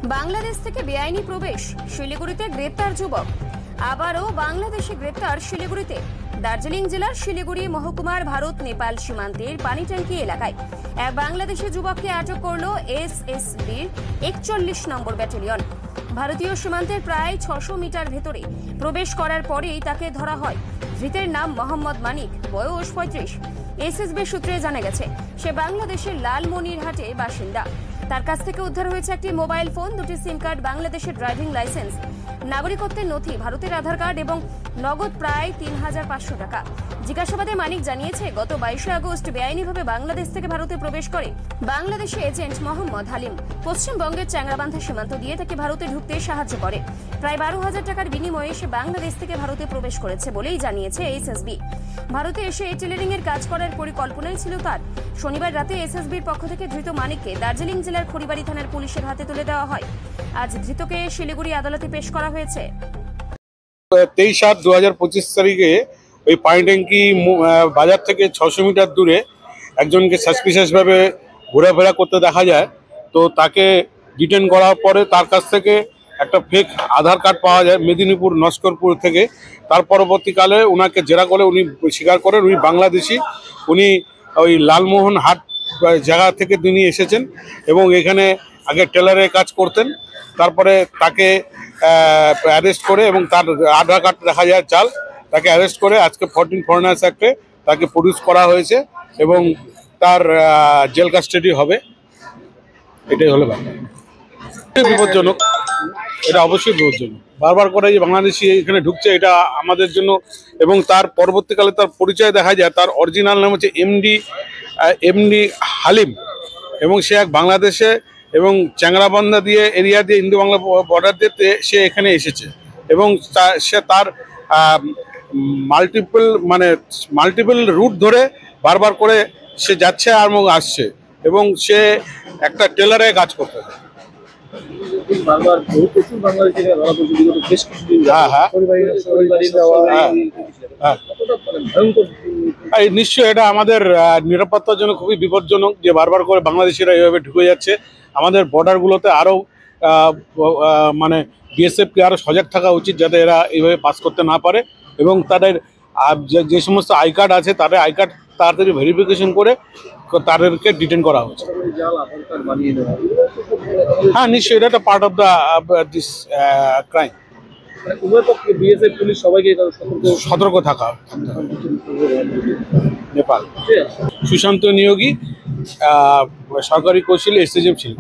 বাংলাদেশ থেকে বেআইনি প্রবেশ, শিলিগুড়িতে গ্রেপ্তার যুবক। আবারও বাংলাদেশে গ্রেপ্তার শিলিগুড়িতে। দার্জিলিং জেলার শিলিগুড়ি মহকুমার ভারত নেপাল সীমান্তের পানিট্যাঙ্কি এলাকায় এক বাংলাদেশি যুবককে আটক করল এসএসবির ৪১ নম্বর ব্যাটালিয়ন। ভারতীয় সীমান্তের প্রায় ৬০০ মিটার ভেতরে প্রবেশ করার পরেই তাকে ধরা হয়। ধৃতের নাম মোহাম্মদ মানিক, বয়স ৩৫। এসএসবি সূত্রে জানা গেছে সে বাংলাদেশের লালমনিরহাটে বাসিন্দা। তার কাছ থেকে উদ্ধার হয়েছে একটি মোবাইল ফোন, দুটি সিম কার্ড, বাংলাদেশের ড্রাইভিং লাইসেন্স, নাগরিকত্বের নথি, ভারতের আধার কার্ড এবং নগদ প্রায় ৩৫০০ টাকা। জিজ্ঞাসাবাদে মানিক জানিয়েছে, গত ২২ আগস্ট বেআইনিভাবে বাংলাদেশ থেকে ভারতে প্রবেশ করে বাংলাদেশি এজেন্ট মোহাম্মদ হালিম পশ্চিমবঙ্গের চ্যাংরাবান্ধা সীমান্ত দিয়ে তাকে ভারতে ঢুকতে সাহায্য করে। প্রায় ১২,০০০ টাকার বিনিময়ে সে বাংলাদেশ থেকে ভারতে প্রবেশ করেছে বলেই জানিয়েছে এসএসবি। ভারতে এসে টেলারিং এর কাজ করার পরিকল্পনাই ছিল তার। শনিবার রাতে এসএসবির পক্ষ থেকে ধৃত মানিককে দার্জিলিং জেলার খড়িবাড়ি থানার পুলিশের হাতে তুলে দেওয়া হয়। আজ ধৃতকে শিলিগুড়ি আদালতে পেশ করা হয়েছে। ২৩/৭/২০২৫ তারিখে ওই পানিট্যাঙ্কি বাজার থেকে ৬০০ মিটার দূরে একজনকে সাসপিশিয়াস ভাবে ঘোরাফেরা করতে দেখা যায়। তো তাকে ডিটেন করার পরে তার কাছ থেকে একটা ফেক আধার কার্ড পাওয়া যায় মেদিনীপুর নস্করপুর থেকে। তার পরবর্তীকালে ওনাকে জেরা করে উনি স্বীকার করেন উনি বাংলাদেশি। উনি ওই লালমোহন হাট জায়গা থেকে তিনি এসেছেন এবং এখানে আগে টেলারের কাজ করতেন। তারপরে তাকে অ্যারেস্ট করে এবং তার আধার কার্ড দেখা যায় চাল, তাকে অ্যারেস্ট করে আজকে 14 ফরেনার্স অ্যাক্টে তাকে প্রডিউস করা হয়েছে এবং তার জেল কাস্টাডি হবে। এটাই হলো ব্যাপার। বিপজ্জনক, এটা অবশ্যই বিপজ্জনক। বারবার করে যে বাংলাদেশি এখানে ঢুকছে এটা আমাদের জন্য, এবং তার পরবর্তীকালে তার পরিচয় দেখা যায় তার অরিজিনাল নাম হচ্ছে এমডি হালিম, এবং সে এক বাংলাদেশে এবং চ্যাংরাবান্ধা দিয়ে এরিয়া দিয়ে ইন্দো বাংলা বর্ডার দিতে সে এখানে এসেছে এবং সে তার মাল্টিপল রুট ধরে বারবার করে সে যাচ্ছে এবং আসছে, এবং সে একটা টেলারে কাজ করতে। নিশ্চয়ই এটা আমাদের নিরাপত্তার জন্য খুবই বিপজ্জনক যে বারবার করে বাংলাদেশিরা এইভাবে ঢুকে যাচ্ছে। আমাদের বর্ডারগুলোতে আরও বিএসএফকে আরও সজাগ থাকা উচিত যাতে এরা এইভাবে পাস করতে না পারে, এবং তাদের যে সমস্ত আই কার্ড আছে তাদের আই কার্ড তাড়াতাড়ি ভেরিফিকেশন করে তাদেরকে ডিটেন করা হচ্ছে। হ্যাঁ, নিশ্চয়ই এটা একটা পার্ট অফ দিস ক্রাইম। সতর্ক থাকা। নেপাল সুশান্ত নিয়োগী, সরকারি কৌশলী, এসএসএফ ছিল।